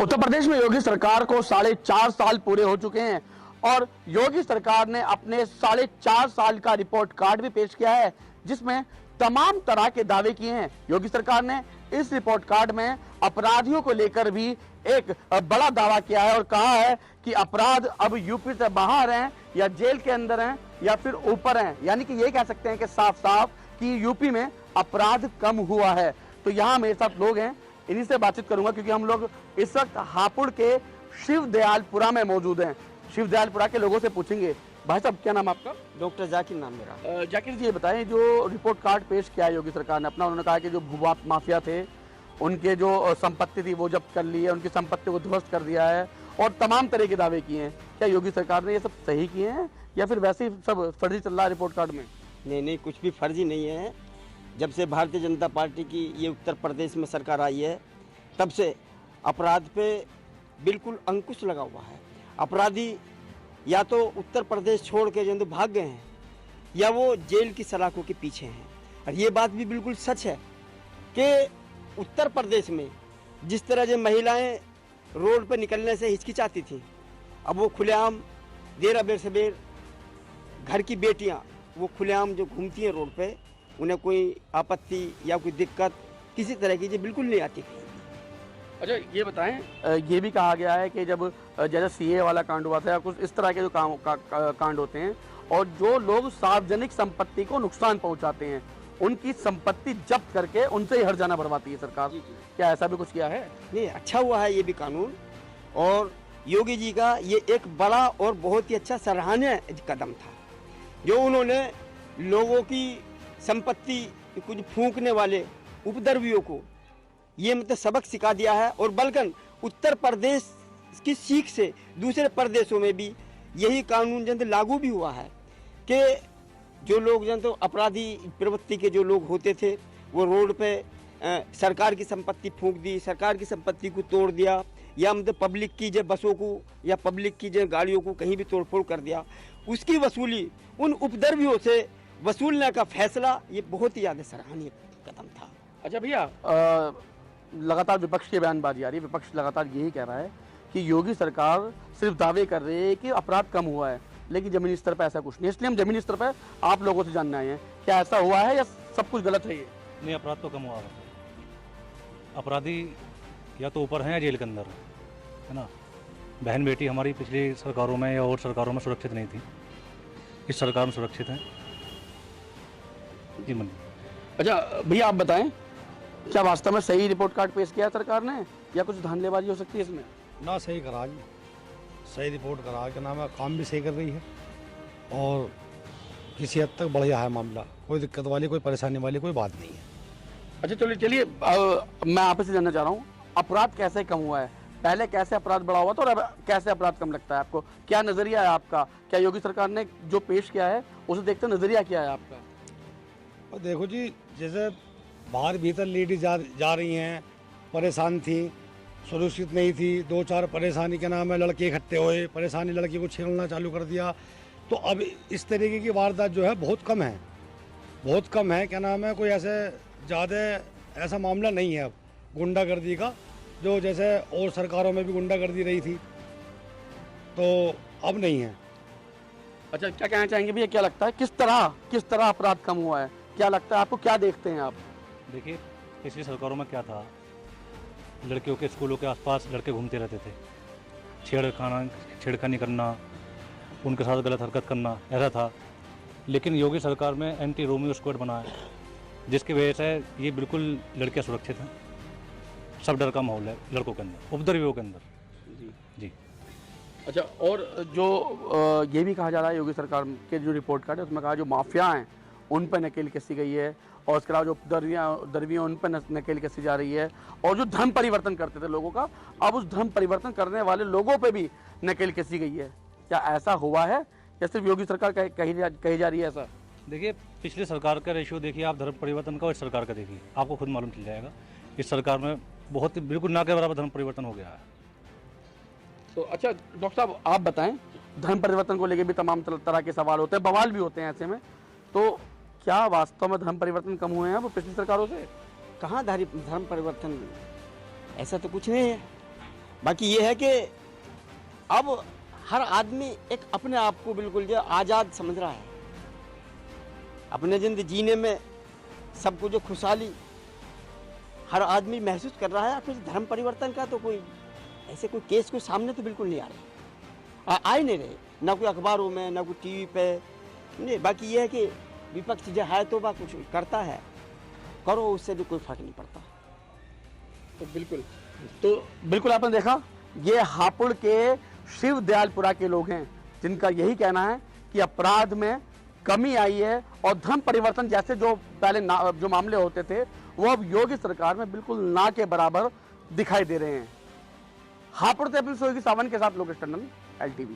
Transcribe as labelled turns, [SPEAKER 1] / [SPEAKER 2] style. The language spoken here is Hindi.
[SPEAKER 1] उत्तर प्रदेश में योगी सरकार को 4.5 साल पूरे हो चुके हैं और योगी सरकार ने अपने 4.5 साल का रिपोर्ट कार्ड भी पेश किया है, जिसमें तमाम तरह के दावे किए हैं। योगी सरकार ने इस रिपोर्ट कार्ड में अपराधियों को लेकर भी एक बड़ा दावा किया है और कहा है कि अपराध अब यूपी से बाहर हैं या जेल के अंदर हैं या फिर ऊपर हैं, यानी कि ये कह सकते हैं कि साफ साफ कि यूपी में अपराध कम हुआ है। तो यहाँ मेरे साथ लोग हैं, इन्हीं से बातचीत करूंगा क्योंकि हम लोग इस वक्त हापुड़ के शिव दयालपुरा में मौजूद हैं। शिव दयालपुरा के लोगों से पूछेंगे। भाई साहब, क्या नाम आपका?
[SPEAKER 2] डॉक्टर जाकिर नाम मेरा।
[SPEAKER 1] जाकिर जी, ये बताएं, जो रिपोर्ट कार्ड पेश किया है योगी सरकार ने अपना, उन्होंने कहा कि जो भू माफिया थे उनके जो संपत्ति थी वो जब्त कर ली है, उनकी संपत्ति को ध्वस्त कर दिया है और तमाम तरह के दावे किए हैं। क्या योगी सरकार ने ये सब सही किए हैं या फिर वैसे ही सब फर्जी चल रहा है रिपोर्ट कार्ड में?
[SPEAKER 2] नहीं, कुछ भी फर्जी नहीं है। जब से भारतीय जनता पार्टी की ये उत्तर प्रदेश में सरकार आई है, तब से अपराध पे बिल्कुल अंकुश लगा हुआ है। अपराधी या तो उत्तर प्रदेश छोड़ के जो भाग गए हैं या वो जेल की सलाखों के पीछे हैं। और ये बात भी बिल्कुल सच है कि उत्तर प्रदेश में जिस तरह जो महिलाएं रोड पर निकलने से हिचकिचाती थी, अब वो खुलेआम देर बेर सबेर घर की बेटियां वो खुलेआम जो घूमती हैं रोड पे, उन्हें कोई आपत्ति या कोई दिक्कत किसी तरह की जी बिल्कुल नहीं आती।
[SPEAKER 1] अच्छा, ये बताएं, ये भी कहा गया है कि जब जैसे सीए वाला कांड हुआ था या कुछ इस तरह के जो कांड होते हैं और जो लोग सार्वजनिक संपत्ति को नुकसान पहुंचाते हैं उनकी संपत्ति जब्त करके उनसे ही हर जाना भरवाती है सरकार। क्या ऐसा भी कुछ किया है?
[SPEAKER 2] नहीं, अच्छा हुआ है ये भी कानून, और योगी जी का ये एक बड़ा और बहुत ही अच्छा सराहनीय कदम था जो उन्होंने लोगों की संपत्ति कुछ फूंकने वाले उपद्रवियों को ये मतलब सबक सिखा दिया है। और बल्कि उत्तर प्रदेश की सीख से दूसरे प्रदेशों में भी यही कानून जन लागू भी हुआ है कि जो लोग जन तो अपराधी प्रवृत्ति के जो लोग होते थे वो रोड पे सरकार की संपत्ति फूंक दी, सरकार की संपत्ति को तोड़ दिया, या मतलब पब्लिक की जो बसों को या पब्लिक की जो गाड़ियों को कहीं भी तोड़फोड़ कर दिया, उसकी वसूली उन उपद्रवियों से वसूलने का फैसला ये बहुत ही ज़्यादा सराहनीय कदम था।
[SPEAKER 1] अच्छा भैया, लगातार विपक्ष की बयानबाजी आ रही है, विपक्ष लगातार यही कह रहा है कि योगी सरकार सिर्फ दावे कर रही है कि अपराध कम हुआ है, लेकिन जमीनी स्तर पर ऐसा कुछ नहीं। इसलिए हम जमीनी स्तर पर आप लोगों से जानने आए हैं, क्या ऐसा हुआ है या सब कुछ गलत है? ये
[SPEAKER 3] नहीं, अपराध तो कम हुआ है। अपराधी या तो ऊपर हैं या जेल के अंदर है ना। बहन बेटी हमारी पिछली सरकारों में या और सरकारों में सुरक्षित नहीं थी, इस सरकार में सुरक्षित है जी मन।
[SPEAKER 1] अच्छा भैया, आप बताएं, क्या वास्तव में सही रिपोर्ट कार्ड पेश किया सरकार ने या कुछ धांधलेबाजी हो सकती है इसमें?
[SPEAKER 4] ना, सही करा जी, सही रिपोर्ट करा के नाम है, काम भी सही कर रही है और किसी हद तक बढ़िया है मामला। कोई दिक्कत वाली, कोई परेशानी वाली कोई बात नहीं है।
[SPEAKER 1] अच्छा चलिए, मैं आप से जानना चाह रहा हूँ, अपराध कैसे कम हुआ है? पहले कैसे अपराध बढ़ा हुआ था और अब कैसे अपराध कम लगता है आपको? क्या नजरिया है आपका? क्या योगी सरकार ने जो पेश किया है उसे देखते नजरिया क्या है आपका?
[SPEAKER 4] और देखो जी, जैसे बाहर भीतर लेडीज जा रही हैं, परेशान थी, सुरक्षित नहीं थी, 2-4 परेशानी के नाम है लड़के इकट्ठे हुए, परेशानी लड़की को छेड़ना चालू कर दिया, तो अब इस तरीके की वारदात जो है बहुत कम है, बहुत कम है। क्या नाम है, कोई ऐसे ज़्यादा ऐसा मामला नहीं है अब गुंडागर्दी का, जो जैसे और सरकारों में भी गुंडागर्दी रही थी, तो अब नहीं है।
[SPEAKER 1] अच्छा, क्या कहना चाहेंगे भैया, क्या लगता है किस तरह अपराध कम हुआ है? क्या लगता है आपको, क्या देखते हैं आप?
[SPEAKER 3] देखिए, पिछली सरकारों में क्या था, लड़कियों के स्कूलों के आसपास लड़के घूमते रहते थे, छेड़खानी करना, उनके साथ गलत हरकत करना, ऐसा था। लेकिन योगी सरकार में एंटी रोमियो स्क्वाड बना है, जिसकी वजह से ये बिल्कुल लड़कियां सुरक्षित हैं। सब डर का माहौल है लड़कों के अंदर, उपद्रवियों के अंदर जी। अच्छा,
[SPEAKER 1] और जो ये भी कहा जा रहा है योगी सरकार के जो रिपोर्ट कार्ड है उसमें कहा जो माफिया हैं उन पर नकेल कसी गई है और उसके अलावा जो उपद्रवियाँ उन पर नकेल कसी जा रही है, और जो धर्म परिवर्तन करते थे लोगों का, अब उस धर्म परिवर्तन करने वाले लोगों पे भी नकेल कसी गई है। क्या ऐसा हुआ है या सिर्फ योगी सरकार कही जा रही है ऐसा?
[SPEAKER 3] देखिए, पिछली सरकार का रेशियो देखिए आप धर्म परिवर्तन का, और इस सरकार का देखिए, आपको खुद मालूम चल जाएगा। इस सरकार में बहुत ही बिल्कुल ना के बराबर धर्म परिवर्तन हो गया है।
[SPEAKER 1] तो अच्छा डॉक्टर साहब, आप बताएं, धर्म परिवर्तन को लेकर भी तमाम तरह के सवाल होते हैं, बवाल भी होते हैं ऐसे में, तो क्या वास्तव में धर्म परिवर्तन कम हुए हैं वो पिछली सरकारों से?
[SPEAKER 2] कहाँ धर्म परिवर्तन, ऐसा तो कुछ नहीं है। बाकी ये है कि अब हर आदमी एक अपने आप को बिल्कुल जो आज़ाद समझ रहा है, अपने जिंदगी जीने में सबको जो खुशहाली हर आदमी महसूस कर रहा है। फिर धर्म परिवर्तन का तो कोई ऐसे कोई केस कोई सामने तो बिल्कुल नहीं आ रहे, आ ही नहीं रहे, ना कोई अखबारों में ना कोई टीवी पे नहीं। बाकी ये है कि विपक्ष जो है तो वह कुछ करता है, करो, उससे भी कोई फर्क नहीं पड़ता।
[SPEAKER 1] तो बिल्कुल आपने देखा, ये हापुड़ के शिव दयालपुरा के लोग हैं जिनका यही कहना है कि अपराध में कमी आई है और धर्म परिवर्तन जैसे जो पहले जो मामले होते थे वो अब योगी सरकार में बिल्कुल ना के बराबर दिखाई दे रहे हैं। हापुड़ से अपनी सोगी सावन के साथ लोकेश टंडन, LTV।